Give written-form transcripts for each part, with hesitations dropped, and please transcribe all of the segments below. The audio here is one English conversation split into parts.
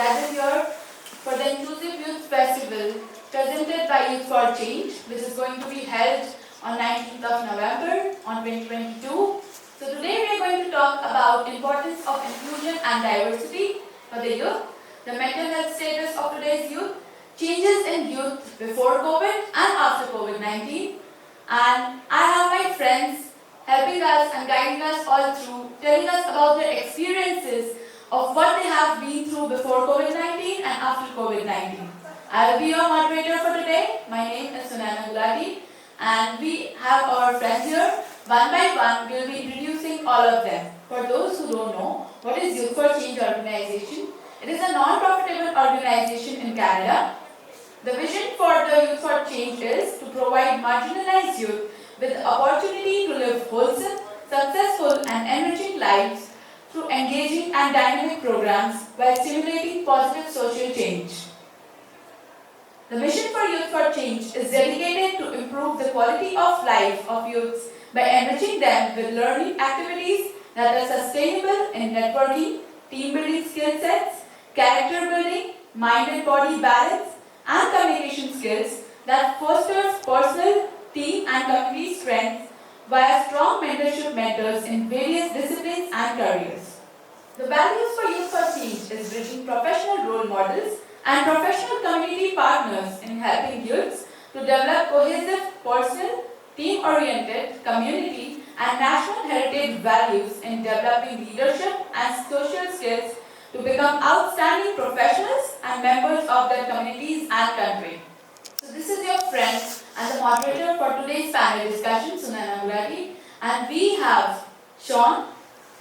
gathered here for the Inclusive Youth Festival presented by Youth for Change, which is going to be held on 19th of November on 2022. So today we are going to talk about importance of inclusion and diversity for the youth, the mental health status of today's youth, changes in youth before COVID and after COVID-19, and I have my friends helping us and guiding us all through, telling us about their experiences of what they have been through before COVID-19 and after COVID-19. I will be your moderator for today. My name is Sunana Gulati, and we have our friends here. One by one, we will be introducing all of them. For those who don't know, what is Youth for Change organization? It is a non-profitable organization in Canada. The vision for the Youth for Change is to provide marginalized youth with the opportunity to live wholesome, successful and enriching lives through engaging and dynamic programs while stimulating positive social change. The mission for Youth for Change is dedicated to improve the quality of life of youths by enriching them with learning activities that are sustainable in networking, team building skill sets, character building, mind and body balance, and communication skills that fosters personal, team and community strengths via strong mentorship mentors in various disciplines and careers. The values for Youth for Change is bridging professional role models and professional community partners in helping youths to develop cohesive personal, team-oriented, community and national heritage values in developing leadership and social skills to become outstanding professionals and members of their communities and country. So this is your friend and the moderator for today's panel discussion, Sunana Gulati, and we have Sean,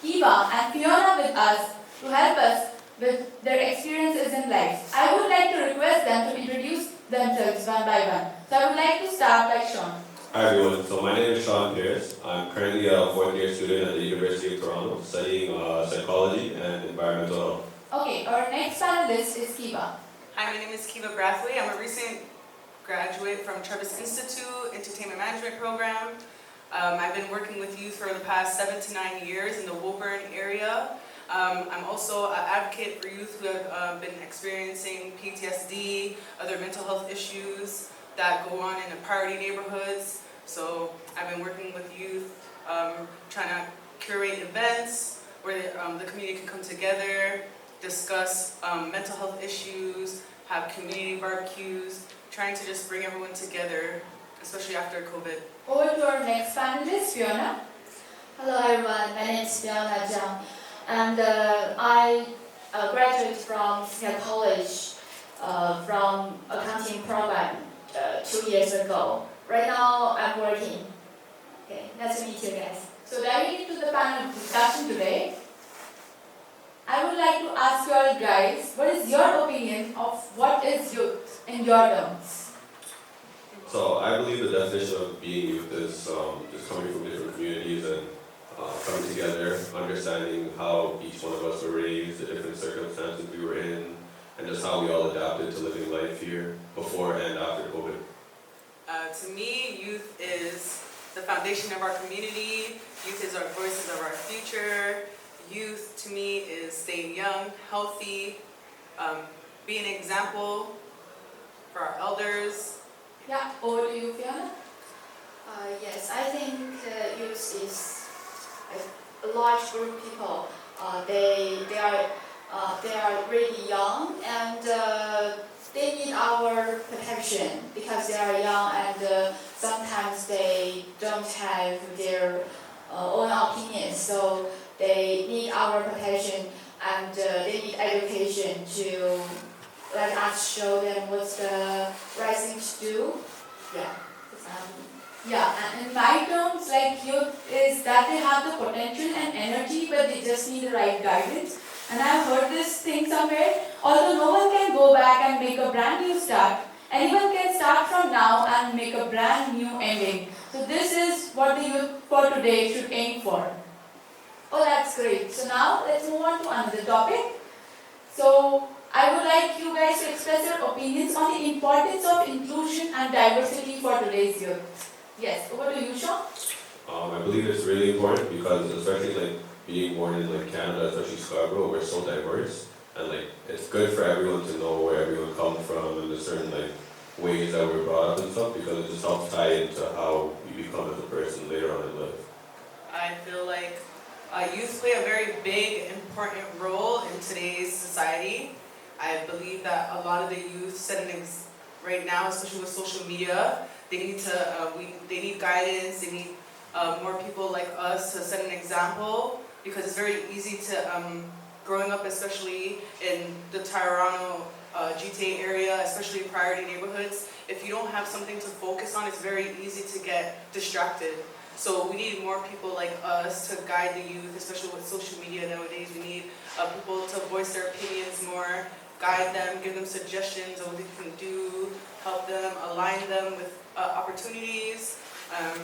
Kiva and Fiona with us to help us with their experiences in life. I would like to request them to introduce themselves one by one. So I would like to start by Sean. Hi everyone, so my name is Sean Pierce. I'm currently a fourth year student at the University of Toronto studying psychology and environmental health. Okay, our next panelist is Kiva. Hi, my name is Kiva Brathwaite. I'm a recent graduate from Travis Institute Entertainment Management Program. I've been working with youth for the past 7 to 9 years in the Woburn area. I'm also an advocate for youth who have been experiencing PTSD, other mental health issues that go on in the poverty neighborhoods. So I've been working with youth, trying to curate events where the community can come together, discuss mental health issues, have community barbecues, trying to just bring everyone together, especially after COVID. Over to our next panelist, Fiona. Hello everyone, my name is Fiona Zhang, and I graduated from Senior College from accounting program 2 years ago. Right now I'm working. Okay, nice to meet you guys. So diving into the panel discussion today, I would like to ask you all guys, what is your opinion of what is youth in your terms? So I believe the definition of being youth is just coming from different communities and coming together, understanding how each one of us were raised, the different circumstances we were in, and just how we all adapted to living life here before and after COVID. To me, youth is the foundation of our community. Youth is our voices of our future. Youth, to me, is staying young, healthy, being an example for our elders. Yeah, over to you, Fiona. Yes, I think youth is a large group of people. They are really young and they need our protection because they are young and sometimes they don't have their own opinions. So they need our protection and they need education to let us show them what's the right thing to do. Yeah. Yeah, and in my terms, like youth is that they have the potential and energy, but they just need the right guidance. And I've heard this thing somewhere, although no one can go back and make a brand new start, anyone can start from now and make a brand new ending. So this is what the youth for today should aim for. Oh, that's great. So now let's move on to another topic. So I would like you guys to express your opinions on the importance of inclusion and diversity for today's youth. Yes, over to you, Sean. I believe it's really important because especially like being born in like Canada, especially Scarborough, we're so diverse, and like it's good for everyone to know where everyone comes from and the certain like ways that we're brought up and stuff, because it just helps tie into how you become as a person later on in life. I feel like youth play a very big, important role in today's society. I believe that a lot of the youth right now, especially with social media, they need guidance. They need more people like us to set an example, because it's very easy to growing up, especially in the Toronto GTA area, especially in priority neighborhoods. If you don't have something to focus on, it's very easy to get distracted. So we need more people like us to guide the youth, especially with social media nowadays. We need people to voice their opinions more, guide them, give them suggestions of what they can do, help them, align them with opportunities. I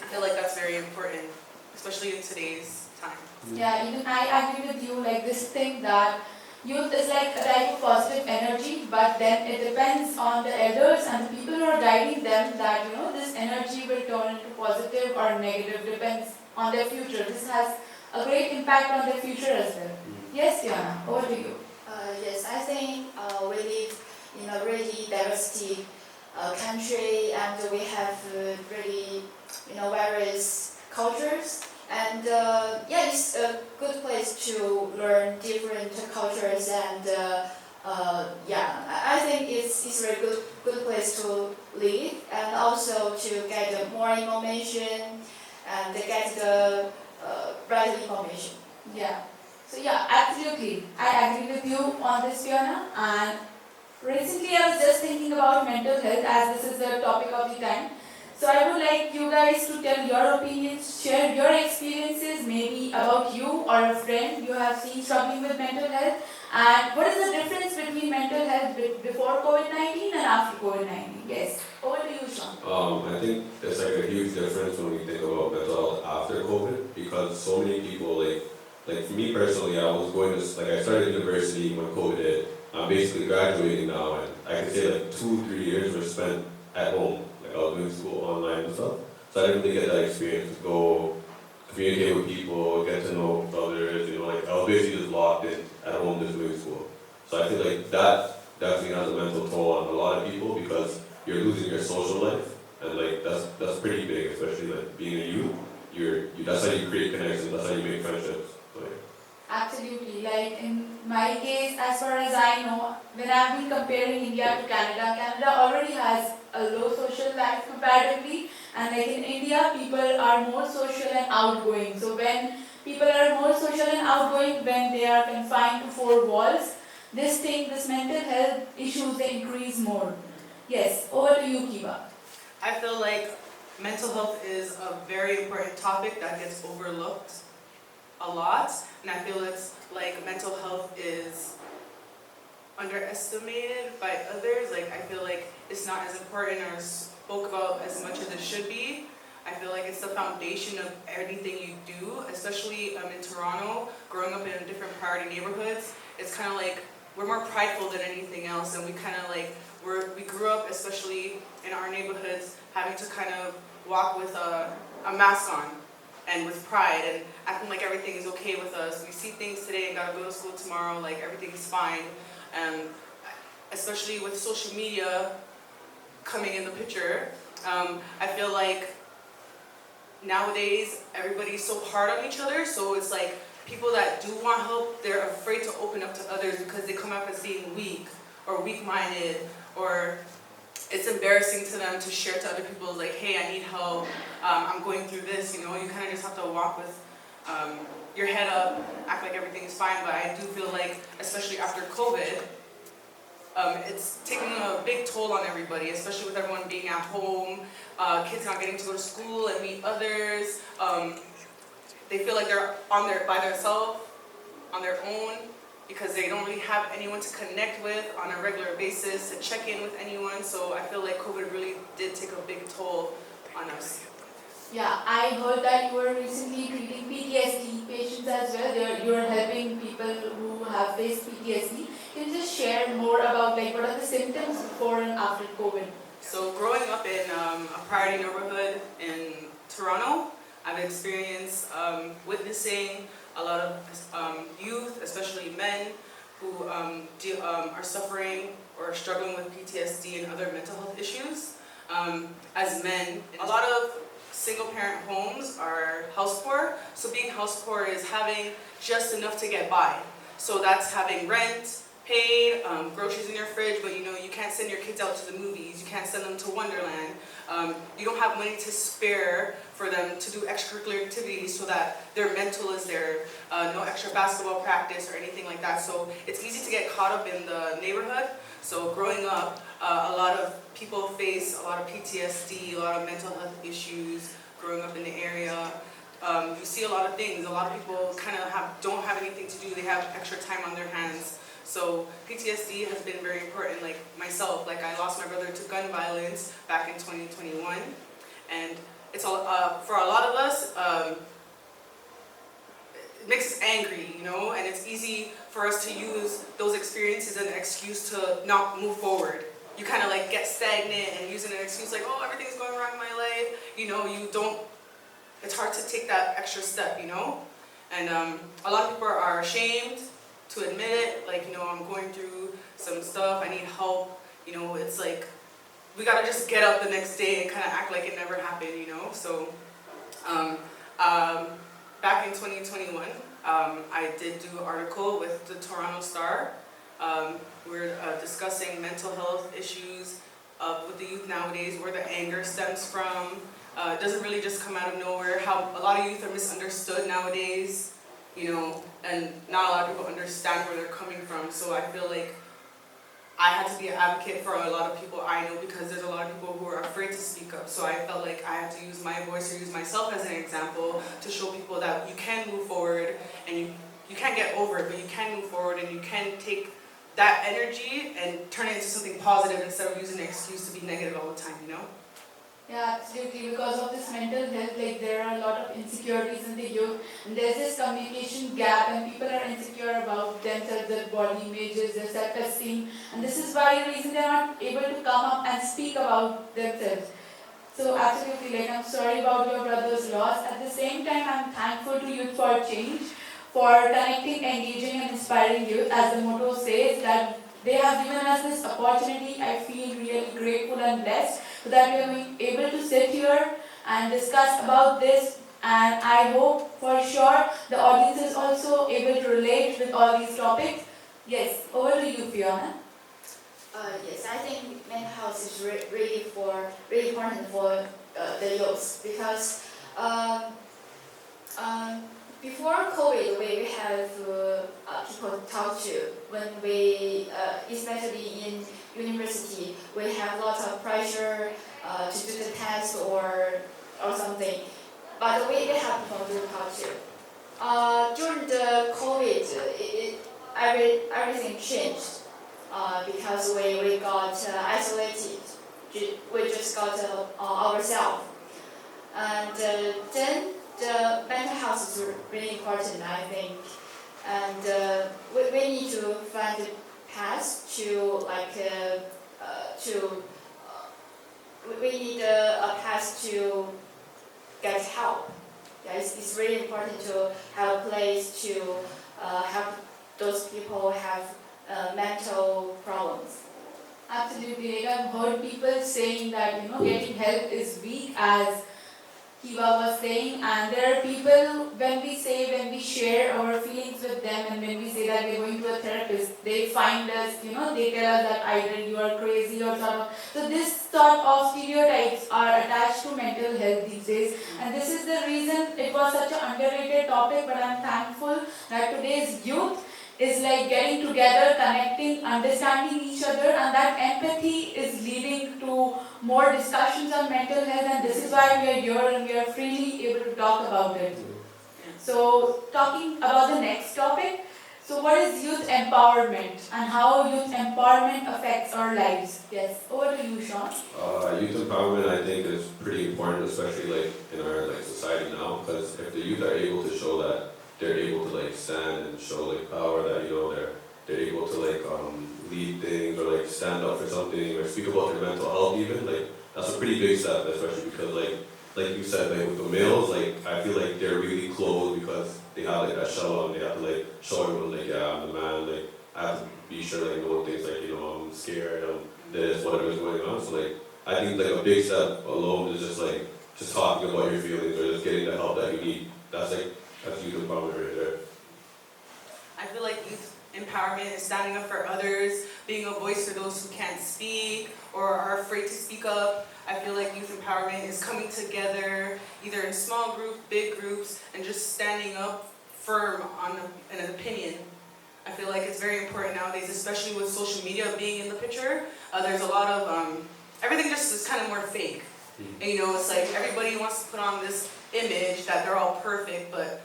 feel like that's very important, especially in today's time. Yeah, even I agree with you, like this thing that youth is like a type of positive energy, but then it depends on the elders and the people who are guiding them that, this energy will turn into positive or negative, depends on their future. This has a great impact on their future as well. Yes, Diana, over to you. Yes, I think we live in a really diversity country, and we have really, various cultures. And it's a good place to learn different cultures, and I think it's a very good place to live, and also to get more information and get the right information. Yeah. So yeah, absolutely. I agree with you on this, Fiona. And recently I was just thinking about mental health, as this is the topic of the time. So I would like you guys to tell your opinions, share your experiences, maybe about you or a friend you have seen struggling with mental health, and what is the difference between mental health before COVID-19 and after COVID-19? Yes, over to you, Sean. I think it's like a huge difference when we think about mental health after COVID, because so many people like for me personally, I was going to I started university when COVID hit. I'm basically graduating now, and I can say 2-3 years were spent at home. I was doing school online and stuff, so I didn't really get that experience to go communicate with people, get to know others. I was basically just locked in at home just doing school. So I feel like that definitely has a mental toll on a lot of people, because you're losing your social life, and that's pretty big, especially being a youth. That's how you create connections. That's how you make friendships. So, yeah. Absolutely. Like in my case, as far as I know, when I've been comparing India to Canada, Canada already has a low social life comparatively, and like in India, people are more social and outgoing. So when people are more social and outgoing, when they are confined to 4 walls, this mental health issues, they increase more. Yes, over to you, Kiba. I feel like mental health is a very important topic that gets overlooked a lot, and I feel it's like mental health is underestimated by others. I feel like it's not as important or spoke about as much as it should be. I feel like it's the foundation of everything you do, especially in Toronto, growing up in different priority neighborhoods. It's kind of like we're more prideful than anything else, and we kind of we grew up, especially in our neighborhoods, having to kind of walk with a mask on and with pride and acting like everything is okay with us. We see things today and gotta go to school tomorrow, like everything's fine. And especially with social media coming in the picture, I feel like nowadays everybody's so hard on each other, so it's like people that do want help, they're afraid to open up to others because they come up as being weak or weak-minded, or it's embarrassing to them to share to other people, like, hey, I need help, I'm going through this, you kind of just have to walk with your head up, act like everything is fine. But I do feel like, especially after COVID, it's taking a big toll on everybody, especially with everyone being at home, kids not getting to go to school and meet others. They feel like they're by themselves, on their own, because they don't really have anyone to connect with on a regular basis, to check in with anyone. So I feel like COVID really did take a big toll on us. Yeah, I heard that you were recently treating PTSD patients as well. You are helping people who have faced PTSD. Can you just share more about what are the symptoms before and after COVID? So growing up in a priority neighborhood in Toronto, I've experienced witnessing a lot of youth, especially men, who are suffering or struggling with PTSD and other mental health issues. As men, a lot of single-parent homes are house poor. So being house poor is having just enough to get by. So that's having rent paid, groceries in your fridge, but you can't send your kids out to the movies, you can't send them to Wonderland, you don't have money to spare for them to do extracurricular activities so that their mental is there, no extra basketball practice or anything like that. So it's easy to get caught up in the neighborhood. So growing up, a lot of people face a lot of PTSD, a lot of mental health issues growing up in the area. You see a lot of things. A lot of people kind of don't have anything to do. They have extra time on their hands. So PTSD has been very important. Like myself, like I lost my brother to gun violence back in 2021, and it's all for a lot of us. It makes us angry, and it's easy for us to use those experiences as an excuse to not move forward. You kind of like get stagnant and using an excuse like, oh, everything's going wrong in my life. You don't. It's hard to take that extra step, And a lot of people are ashamed to admit it, like, I'm going through some stuff, I need help, it's like, we gotta just get up the next day and kind of act like it never happened, So, back in 2021, I did do an article with the Toronto Star. We're discussing mental health issues with the youth nowadays, where the anger stems from. It doesn't really just come out of nowhere, how a lot of youth are misunderstood nowadays, and not a lot of people understand where they're coming from. So I feel like I had to be an advocate for a lot of people I know, because there's a lot of people who are afraid to speak up. So I felt like I had to use my voice or use myself as an example to show people that you can move forward, and you can't get over it, but you can move forward, and you can take that energy and turn it into something positive instead of using an excuse to be negative all the time, Yeah, absolutely. Because of this mental health, like there are a lot of insecurities in the youth, and there's this communication gap, and people are insecure about themselves, their body images, their self-esteem, and this is why the reason they're not able to come up and speak about themselves. So absolutely, like I'm sorry about your brother's loss. At the same time, I'm thankful to Youth for Change for connecting, engaging, and inspiring youth. As the motto says, that they have given us this opportunity. I feel really grateful and blessed so that we are able to sit here and discuss about this, and I hope for sure the audience is also able to relate with all these topics. Yes, over to you, Fiona. Yes, I think mental health is really important for the youth, because before COVID, we have people to talk to. When we, especially in university, we have lots of pressure to do the test or something. But we have people to talk to. During the COVID, everything changed because we got isolated. We just got ourselves, and then the mental health is really important, I think, and we need to find a path to we need a path to get help. Yeah, it's really important to have a place to help those people who have mental problems. Absolutely. Like I've heard people saying that getting help is weak, as Kiva was saying, and there are people, when we share our feelings with them, and when we say that we're going to a therapist, they find us, they tell us that either you are crazy or something. So this sort of stereotypes are attached to mental health these days, and this is the reason it was such an underrated topic, but I'm thankful that today's youth is like getting together, connecting, understanding each other, and that empathy is leading to more discussions on mental health, and this is why we are here and we are freely able to talk about it. So, talking about the next topic, so what is youth empowerment and how youth empowerment affects our lives? Yes, over to you, Sean. Youth empowerment, I think, is pretty important, especially in our society now, because if the youth are able to show that they're able to stand and show power, that they're able to lead things or stand up for something or speak about their mental health even, that's a pretty big step, especially because like you said, with the males, I feel like they're really closed because they have that shell on, they have to show everyone yeah, I'm the man, I have to be sure like no one thinks like, you know, I'm scared, this, whatever's going on. So like I think like a big step alone is just talking about your feelings or just getting the help that you need. That's youth empowerment right there. I feel like youth empowerment is standing up for others, being a voice for those who can't speak or are afraid to speak up. I feel like youth empowerment is coming together, either in small groups, big groups, and just standing up firm on an opinion. I feel like it's very important nowadays, especially with social media being in the picture. There's a lot of, everything just is kind of more fake. And you know, it's like everybody wants to put on this image that they're all perfect, but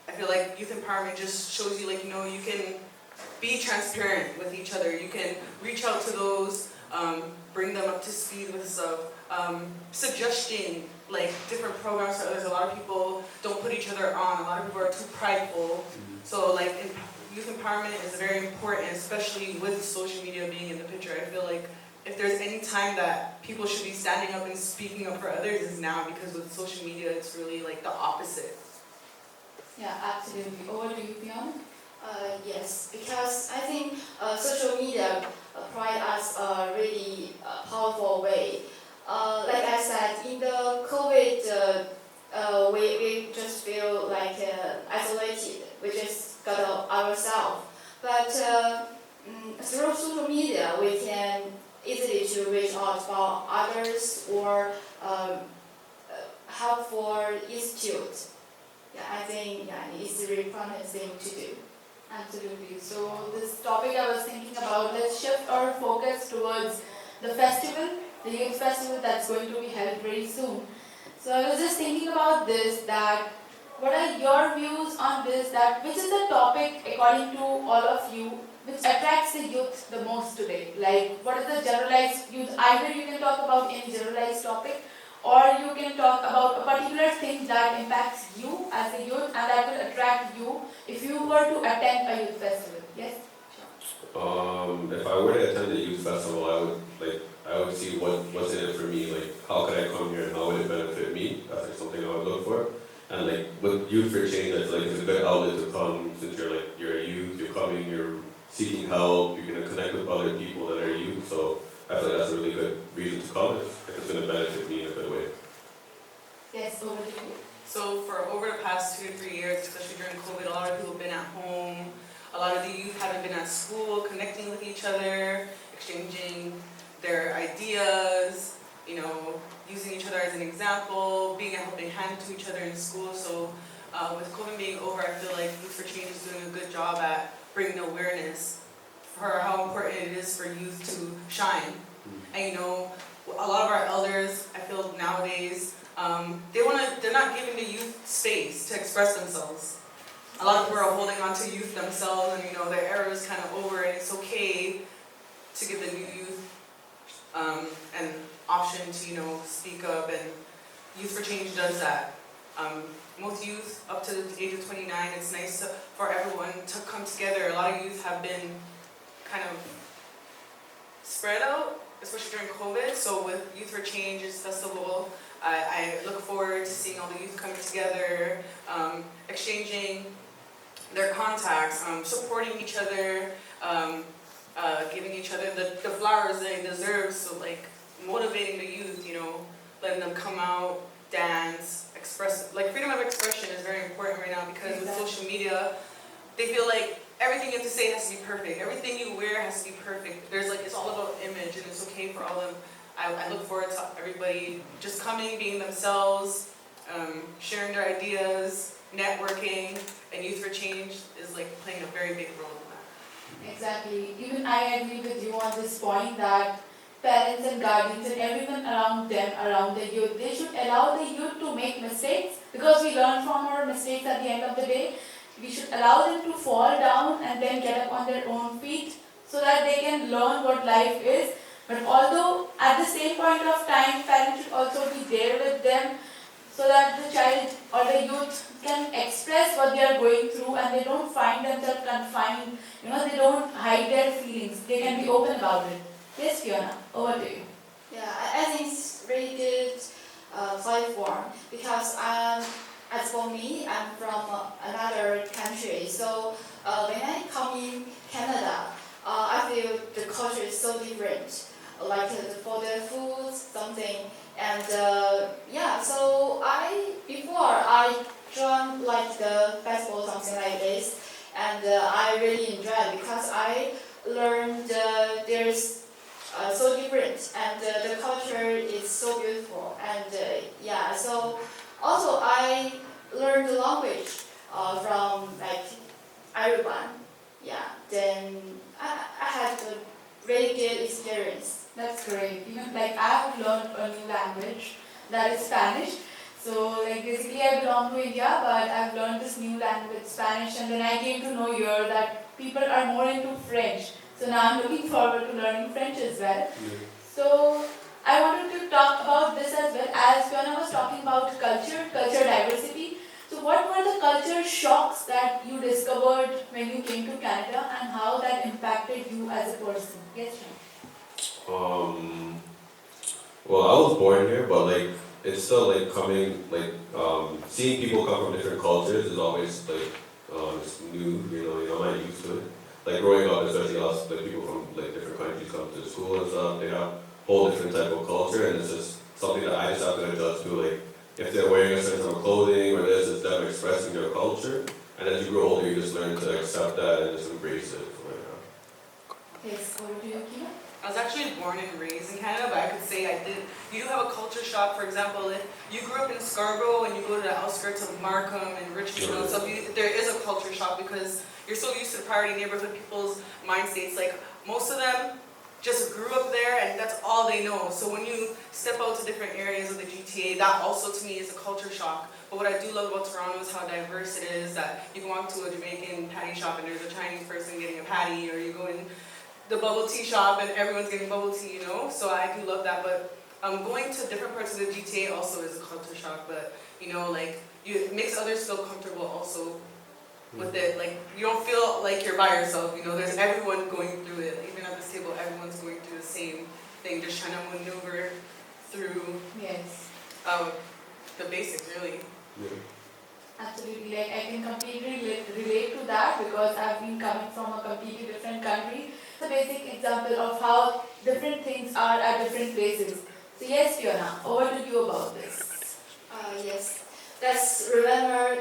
I feel like youth empowerment just shows you like, you know, you can be transparent with each other. You can reach out to those, bring them up to speed with stuff, suggesting like different programs for others. A lot of people don't put each other on. A lot of people are too prideful. So like youth empowerment is very important, especially with social media being in the picture. I feel like if there's any time that people should be standing up and speaking up for others is now, because with social media it's really like the opposite. Yeah, absolutely. Over to you, Fiona. Yes, because I think social media provide us a really powerful way. Like I said, in the COVID, we just feel like isolated. We just got ourselves. But through social media, we can easily to reach out for others or help for institute. Yeah, I think it's a really prominent thing to do. Absolutely. So this topic I was thinking about, let's shift our focus towards the festival, the youth festival that's going to be held very soon. So I was just thinking about this, that what are your views on this, that which is the topic according to all of you which attracts the youth the most today? Like what is the generalized youth? Either you can talk about any generalized topic or you can talk about a particular thing that impacts you as a youth and that will attract you if you were to attend a youth festival. Yes? If I were to attend a youth festival, I would see what's in it for me. Like, how could I come here and how would it benefit me? That's like something I would look for. And like with Youth for Change, I feel like it's a good outlet to come since you're a youth. You're coming, you're seeking help. You're gonna connect with other people that are youth. So I feel like that's a really good reason to come if it's gonna benefit me in a good way. Yes, over to you. So for over the past 2 to 3 years, especially during COVID, a lot of people have been at home. A lot of the youth haven't been at school, connecting with each other, exchanging their ideas, you know, using each other as an example, being a helping hand to each other in school. So with COVID being over, I feel like Youth for Change is doing a good job at bringing awareness for how important it is for youth to shine. And you know, a lot of our elders, I feel nowadays, they're not giving the youth space to express themselves. A lot of people are holding on to youth themselves, and you know, their era is kind of over, and it's okay to give the new youth an option to, you know, speak up, and Youth for Change does that. Most youth up to the age of 29, it's nice for everyone to come together. A lot of youth have been kind of spread out, especially during COVID. So with Youth for Change's festival, I look forward to seeing all the youth coming together, exchanging their contacts, supporting each other, giving each other the flowers they deserve. So like motivating the youth, you know, letting them come out, dance, express. Like freedom of expression is very important right now because with social media, they feel like everything you have to say has to be perfect. Everything you wear has to be perfect. There's like, it's all about image, and it's okay for all of them. I look forward to everybody just coming, being themselves, sharing their ideas, networking, and Youth for Change is like playing a very big role in that. Exactly. Even I agree with you on this point that parents and guardians and everyone around them, around the youth, they should allow the youth to make mistakes because we learn from our mistakes at the end of the day. We should allow them to fall down and then get up on their own feet so that they can learn what life is. But although at the same point of time, parents should also be there with them so that the child or the youth can express what they are going through and they don't find themselves confined. You know, they don't hide their feelings. They can be open about it. Yes, Fiona, over to you. Yeah, I think it's really good platform because as for me, I'm from another country, so when I come in Canada, I feel the culture is so different. Like for the food, something, and yeah. So before I joined like the festival, something like this, and I really enjoyed because I learned there's so different, and the culture is so beautiful, and yeah. So also I learned the language from like everyone. Yeah. Then I had a really good experience. That's great. Even like I have learned a new language, that is Spanish. So like basically I belong to India, but I've learned this new language, Spanish, and then I came to know here that people are more into French. So now I'm looking forward to learning French as well. So I wanted to talk about this as well, as Fiona was talking about culture diversity. So what were the culture shocks that you discovered when you came to Canada, and how that impacted you as a person? Yes, Shane. Well, I was born here, but like it's still like coming, like seeing people come from different cultures is always like it's new, you're not used to it. Like growing up, especially us, like people from like different countries come to school and stuff, they have a whole different type of culture, and it's just something that I just have to adjust to. Like if they're wearing a certain type of clothing or this, it's them expressing their culture, and as you grow older, you just learn to accept that and just embrace it. So, Yes, over to you, Kina. I was actually born and raised in Canada, but I could say I did. You do have a culture shock. For example, if you grew up in Scarborough and you go to the outskirts of Markham and Richmond, so there is a culture shock because you're so used to the priority neighborhood people's mind states. Like most of them just grew up there and that's all they know. So when you step out to different areas of the GTA, that also to me is a culture shock. But what I do love about Toronto is how diverse it is, that you can walk to a Jamaican patty shop and there's a Chinese person getting a patty, or you go in the bubble tea shop and everyone's getting bubble tea, So I do love that. But going to different parts of the GTA also is a culture shock. But it makes others feel comfortable also with it. Like you don't feel like you're by yourself. There's everyone going through it. Even at this table, everyone's going through the same thing, just trying to maneuver through Yes. the basics, really. Yeah. Absolutely, like I can completely relate to that because I've been coming from a completely different country. It's a basic example of how different things are at different places. So yes, Fiona, over to you about this. Yes, that's remember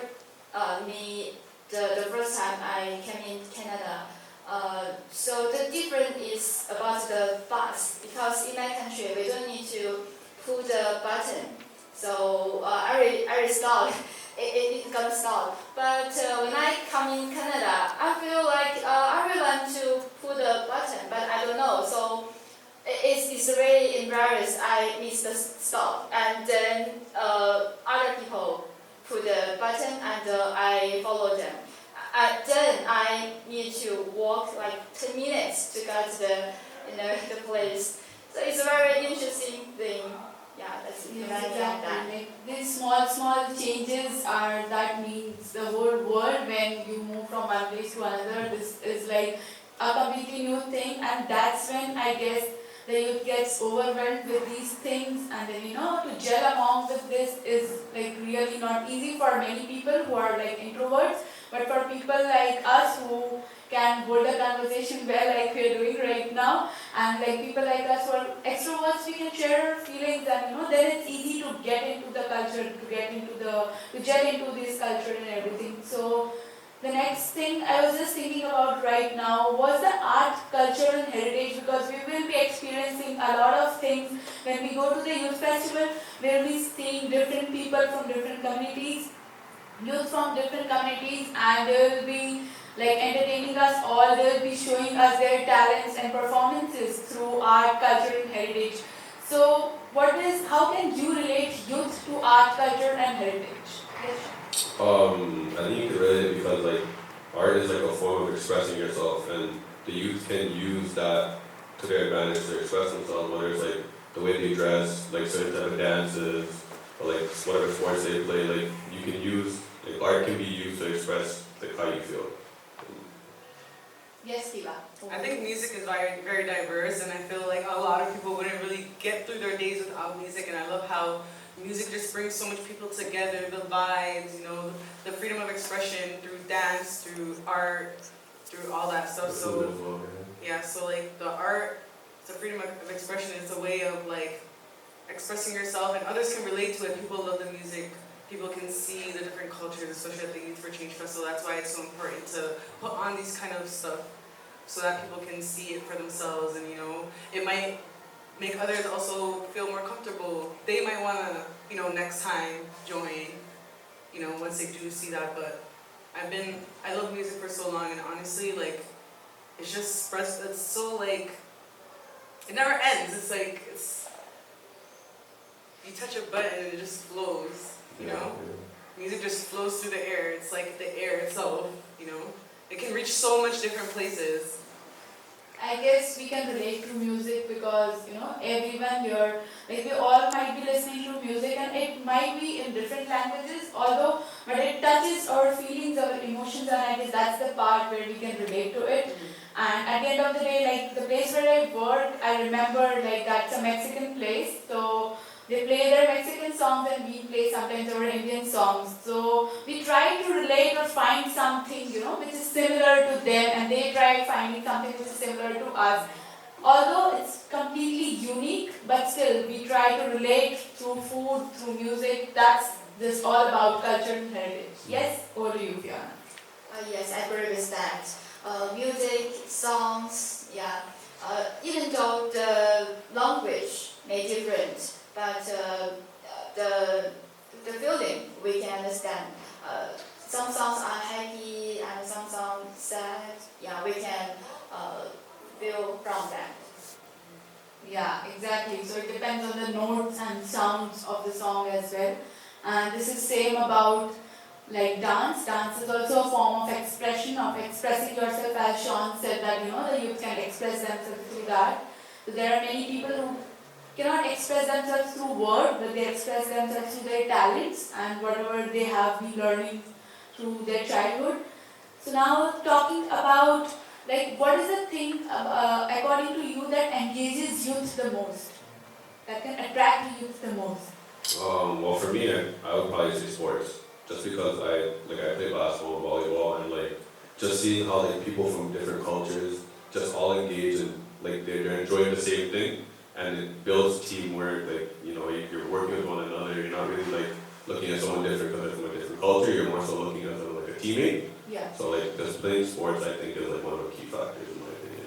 me the first time I came in Canada. So the difference is about the bus, because in my country we don't need to pull the button. So I really stop. It got stop. But when I come in Canada, I feel like I really want to pull the button, but I don't know. So it's really embarrassed. I miss the stop, and then other people pull the button, and I follow them. Then I need to walk like 10 minutes to get the place. So it's a very interesting thing. Yeah, that's Exactly. Like these small changes are that means the whole world when you move from one place to another. This is like a completely new thing, and that's when I guess the youth gets overwhelmed with these things, and then to gel along with this is like really not easy for many people who are like introverts, but for people like us who can hold a conversation well like we're doing right now, and like people like us who are extroverts, we can share our feelings, and then it's easy to get into the culture, to gel into this culture and everything. So the next thing I was just thinking about right now was the art, culture and heritage, because we will be experiencing a lot of things when we go to the youth festival. We'll be seeing different people from different communities, youth from different communities, and they will be like entertaining us all. They will be showing us their talents and performances through art, culture and heritage. So how can you relate youth to art, culture and heritage? Yes. I think you can relate because like art is like a form of expressing yourself, and the youth can use that to their advantage to express themselves, whether it's like the way they dress, like certain type of dances, or like whatever sports they play. Like you can use art can be used to express like how you feel. Yes, Kiva. I think music is very, very diverse, and I feel like a lot of people wouldn't really get through their days without music, and I love how music just brings so much people together, the vibes, you know, the freedom of expression through dance, through art, through all that stuff. So yeah, so like the art, the freedom of expression is a way of like expressing yourself, and others can relate to it. People love the music. People can see the different cultures, especially at the Youth for Change Festival. That's why it's so important to put on these kind of stuff so that people can see it for themselves, and you know, it might make others also feel more comfortable. They might want to, you know, next time join, you know, once they do see that. But I love music for so long, and honestly, like, it's just spreads, it's so like, it never ends. It's like, you touch a button and it just flows, you know? Music just flows through the air. It's like the air itself, you know? It can reach so much different places. I guess we can relate to music because, you know, everyone here, like we all might be listening to music and it might be in different languages, but it touches our feelings, our emotions, and I guess that's the part where we can relate to it. And at the end of the day, like the place where I work, I remember like that's a Mexican place, so they play their Mexican songs and we play sometimes our Indian songs. So we try to relate or find something, you know, which is similar to them, and they try finding something which is similar to us. Although it's completely unique, but still we try to relate through food, through music. That's this all about culture and heritage. Yes, over to you, Fiona. Yes, I agree with that. Music, songs, yeah. Even though the language may different, but the feeling we can understand. Some songs are happy and some songs sad. Yeah, we can feel from that. Yeah, exactly. So it depends on the notes and sounds of the song as well. And this is same about like dance. Dance is also a form of expression, of expressing yourself, as Sean said that, you know, the youth can express themselves through that. So there are many people who cannot express themselves through word, but they express themselves through their talents and whatever they have been learning through their childhood. So now talking about like what is the thing according to you that engages youth the most, that can attract youth the most? Well, for me, I would probably say sports, just because I play basketball and volleyball, and like just seeing how like people from different cultures just all engage and like they're enjoying the same thing, and it builds teamwork. Like, you know, you're working with one another. You're not really like looking at someone different because they're from a different culture. You're more so looking at them like a teammate. Yeah. So like just playing sports, I think, is like one of the key factors in my opinion.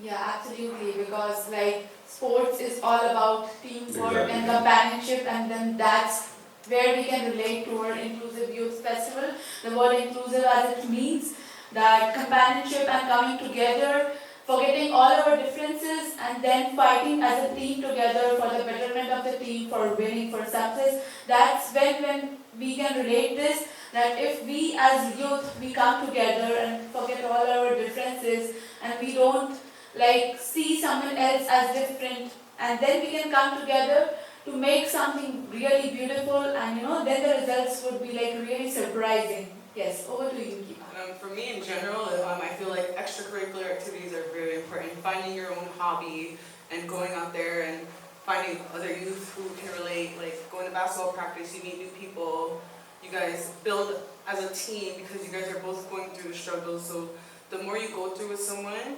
Yeah, absolutely, because like sports is all about teamwork Exactly. and companionship, and then that's where we can relate to our Inclusive Youth Festival. The word inclusive, as it means, that companionship and coming together, forgetting all our differences and then fighting as a team together for the betterment of the team, for winning, for success. That's when we can relate this, that if we as youth, we come together and forget all our differences and we don't like see someone else as different, and then we can come together to make something really beautiful, and you know, then the results would be like really surprising. Yes, over to you, Keema. For me in general, I feel like extracurricular activities are very important. Finding your own hobby and going out there and finding other youth who can relate, like going to basketball practice, you meet new people, you guys build as a team because you guys are both going through the struggles. So the more you go through with someone,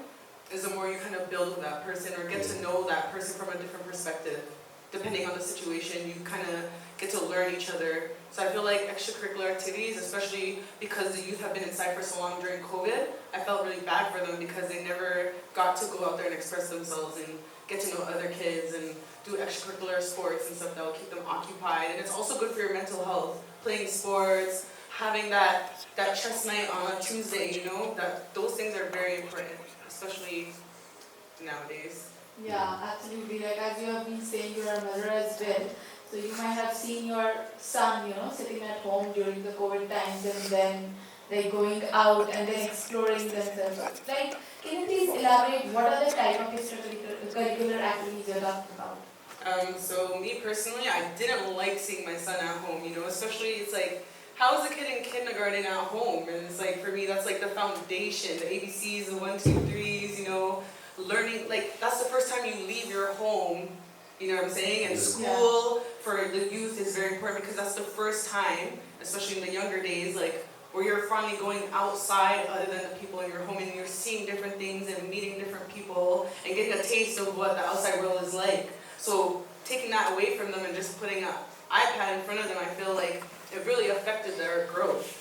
is the more you kind of build with that person or get to know that person from a different perspective. Depending on the situation, you kind of get to learn each other. So I feel like extracurricular activities, especially because the youth have been inside for so long during COVID, I felt really bad for them because they never got to go out there and express themselves and get to know other kids and do extracurricular sports and stuff that will keep them occupied. And it's also good for your mental health, playing sports, having that chess night on a Tuesday, you know, those things are very important, especially nowadays. Yeah, absolutely. Like as you have been saying, you are a mother as well. So you might have seen your son, you know, sitting at home during the COVID times and then like going out and then exploring themselves. Like, can you please elaborate what are the type of extracurricular activities you're talking about? So me personally, I didn't like seeing my son at home, you know, especially it's like, how is a kid in kindergarten at home? And it's like, for me, that's like the foundation, the ABCs, the 1, 2, 3s, you know, learning, like, that's the first time you leave your home, You know what I'm saying? And school for the youth is very important because that's the first time, especially in the younger days, like where you're finally going outside other than the people in your home and you're seeing different things and meeting different people and getting a taste of what the outside world is like. So taking that away from them and just putting an iPad in front of them, I feel like it really affected their growth,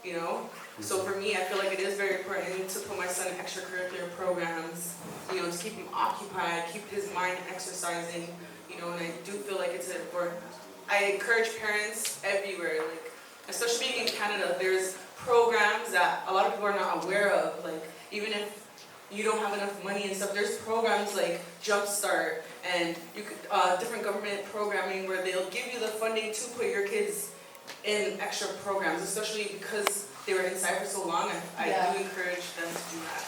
you know? So for me, I feel like it is very important to put my son in extracurricular programs, you know, to keep him occupied, keep his mind exercising, you know, and I do feel like it's important. I encourage parents everywhere, like, especially being in Canada, there's programs that a lot of people are not aware of, like, even if you don't have enough money and stuff, there's programs like Jumpstart and you could, different government programming where they'll give you the funding to put your kids in extra programs, especially because they were inside for so long, and I do encourage them to do that.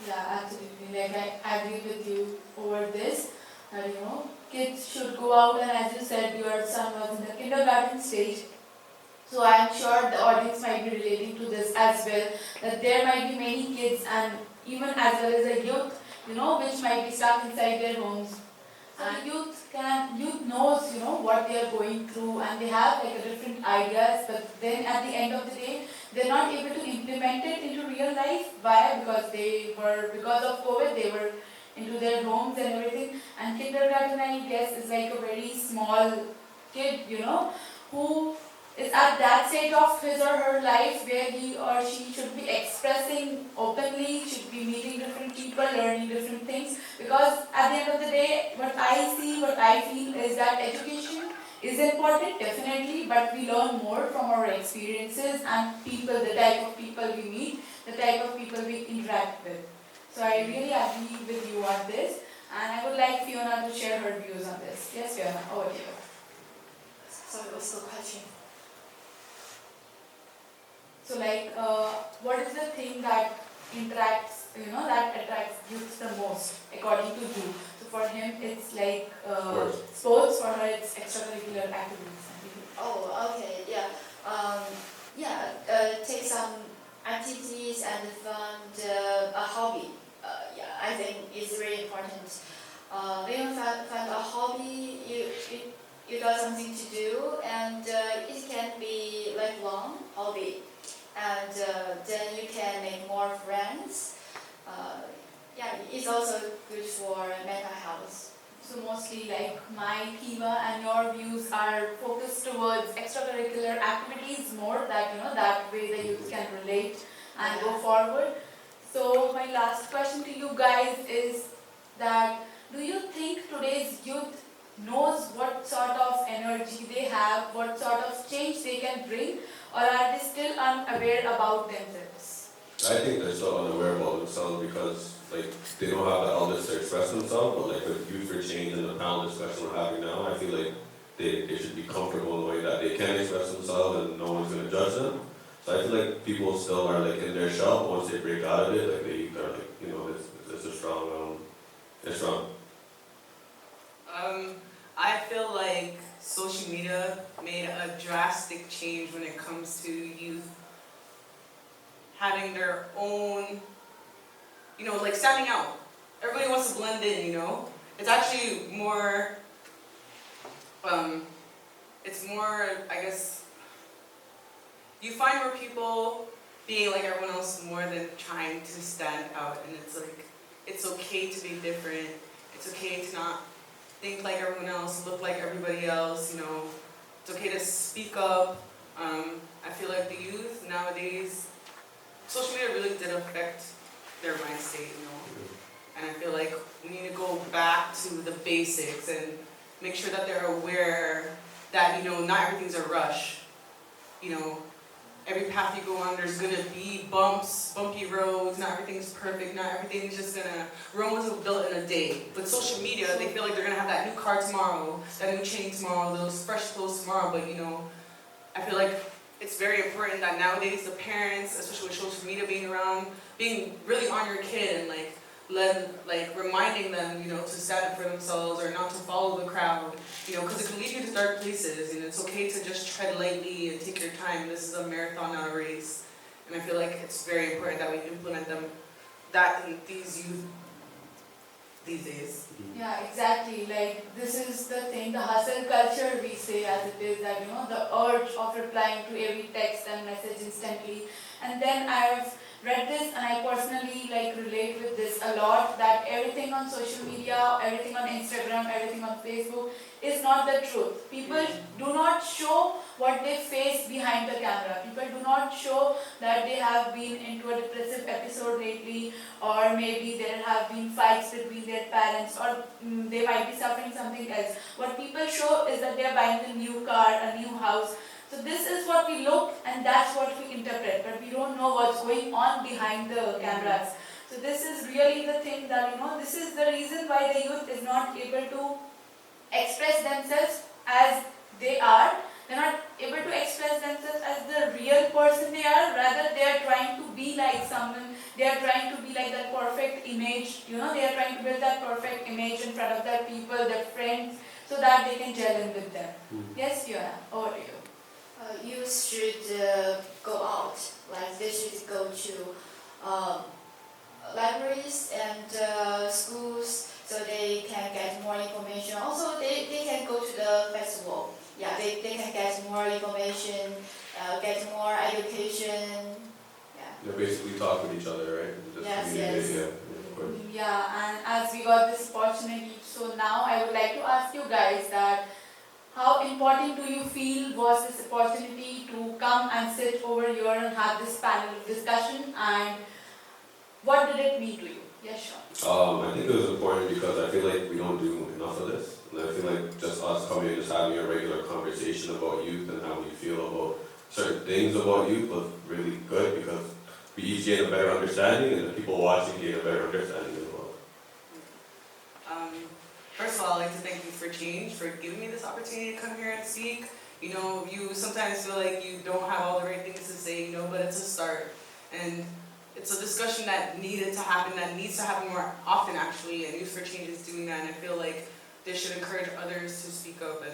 Yeah, absolutely. Like I agree with you over this. That you know, kids should go out, and as you said, your son was in the kindergarten stage. So I'm sure the audience might be relating to this as well. That there might be many kids, and even as well as a youth, you know, which might be stuck inside their homes. And youth knows, you know, what they are going through, and they have like a different ideas, but then at the end of the day, they're not able to implement it into real life. Why? Because of COVID, they were into their homes and everything. And kindergarten, I guess, is like a very small kid, you know, who is at that stage of his or her life where he or she should be expressing openly, should be meeting different people, learning different things. Because at the end of the day, what I see, what I feel is that education is important, definitely, but we learn more from our experiences and people, the type of people we meet, the type of people we interact with. So I really agree with you on this, and I would like Fiona to share her views on this. Yes, Fiona, over to you. Sorry, what's the question? So like, what is the thing that interacts, you know, that attracts youth the most, according to you? So for him, it's like sports. For her, it's extracurricular activities. Oh, okay, yeah. Take some activities and fund a hobby. I think it's really important. When you find a hobby, you got something to do, and it can be lifelong hobby. And then you can make more friends. It's also good for mental health. So mostly like my Kiva and your views are focused towards extracurricular activities more, that you know, that way the youth can relate and go forward. So my last question to you guys is that, do you think today's youth knows what sort of energy they have, what sort of change they can bring, or are they still unaware about themselves? I think they're still unaware about themselves because like they don't have the outlets to express themselves, but like with Youth for Change and the panel discussion we're having now, I feel like they should be comfortable in the way that they can express themselves and no one's gonna judge them. So I feel like people still are like in their shell. Once they break out of it, like they're like, you know, it's a strong, it's strong. I feel like social media made a drastic change when it comes to youth having their own, you know, like standing out. Everybody wants to blend in, you know? It's actually more, it's more, I guess, you find more people being like everyone else more than trying to stand out. And it's like, it's okay to be different. It's okay to not think like everyone else, look like everybody else, you know. It's okay to speak up. I feel like the youth nowadays, social media really did affect their mind state, you know. And I feel like we need to go back to the basics and make sure that they're aware that, you know, not everything's a rush. You know, every path you go on, there's gonna be bumps, bumpy roads, not everything's perfect, not everything's just gonna, Rome wasn't built in a day. With social media, they feel like they're gonna have that new car tomorrow, that new chain tomorrow, those fresh clothes tomorrow, but you know, I feel like it's very important that nowadays the parents, especially with social media being around, being really on your kid and reminding them, you know, to stand up for themselves or not to follow the crowd, you know, because it can lead you to dark places, and it's okay to just tread lightly and take your time. This is a marathon, not a race. And I feel like it's very important that we implement that in these these days. Yeah, exactly. Like, this is the thing, the hustle culture we say as it is, that, the urge of replying to every text and message instantly. And then I've read this and I personally relate with this a lot, that everything on social media, everything on Instagram, everything on Facebook is not the truth. People do not show what they face behind the camera. People do not show that they have been into a depressive episode lately, or maybe there have been fights between their parents, or they might be suffering something else. What people show is that they are buying a new car, a new house. So this is what we look and that's what we interpret, but we don't know what's going on behind the cameras. So this is really the thing that, this is the reason why the youth is not able to express themselves as they are. They're not able to express themselves as the real person they are. Rather, they are trying to be like someone. They are trying to be like that perfect image. They are trying to build that perfect image in front of their people, their friends, so that they can gel in with them. Yes, Fiona, over to you. Youth should go out, like they should go to libraries and schools so they can get more information. Also, they can go to the festival. Yeah, they can get more information, get more education. Yeah. Basically talk with each other, right? Just Yes, communicate, yes. yeah, of course. Yeah, and as we got this opportunity, so now I would like to ask you guys that how important do you feel was this opportunity to come and sit over here and have this panel of discussion, and what did it mean to you? Yes, Sean. I think it was important because I feel like we don't do enough of this. And I feel like just us coming and just having a regular conversation about youth and how we feel about certain things about youth was really good, because we each gain a better understanding and the people watching gain a better understanding as well. First of all, I'd like to thank you for Change for giving me this opportunity to come here and speak. You sometimes feel like you don't have all the right things to say, but it's a start. And it's a discussion that needed to happen, that needs to happen more often actually, and Youth for Change is doing that, and I feel like this should encourage others to speak up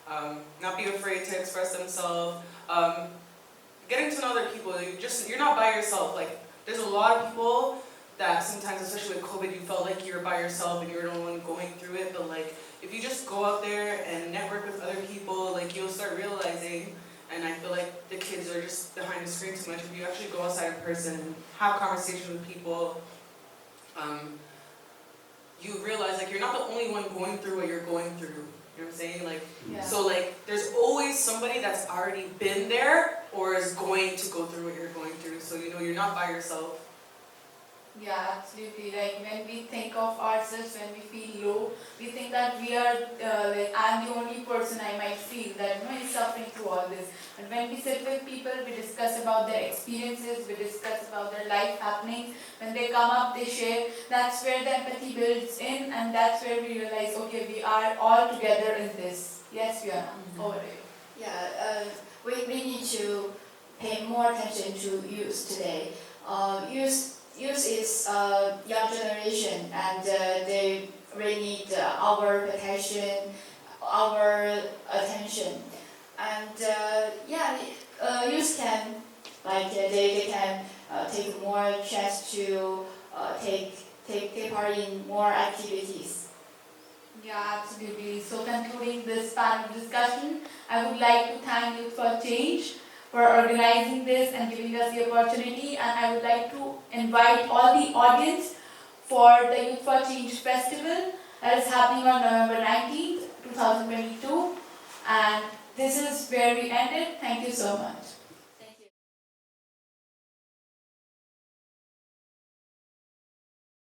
and not be afraid to express themselves. Getting to know other people, you're not by yourself. Like, there's a lot of people that sometimes, especially with COVID, you felt like you were by yourself and you're the one going through it, but if you just go out there and network with other people, you'll start realizing, and I feel like the kids are just behind the screen too much. If you actually go outside in person and have conversation with people, you realize you're not the only one going through what you're going through. You know what I'm saying? Yeah. So there's always somebody that's already been there or is going to go through what you're going through. So you're not by yourself. Yeah, absolutely. When we think of ourselves, when we feel low, we think that we are, I'm the only person I might feel that is suffering through all this. And when we sit with people, we discuss about their experiences, we discuss about their life happenings. When they come up, they share. That's where the empathy builds in, and that's where we realize, okay, we are all together in this. Yes, Fiona, over to you. Yeah, we need to pay more attention to youth today. Youth is a young generation, and they really need our protection, our attention. And youth can they can take more chance to take part in more activities. Yeah, absolutely. So concluding this panel discussion, I would like to thank Youth for Change for organizing this and giving us the opportunity, and I would like to invite all the audience for the Youth for Change Festival that is happening on November 19th, 2022, and this is where we ended. Thank you so much.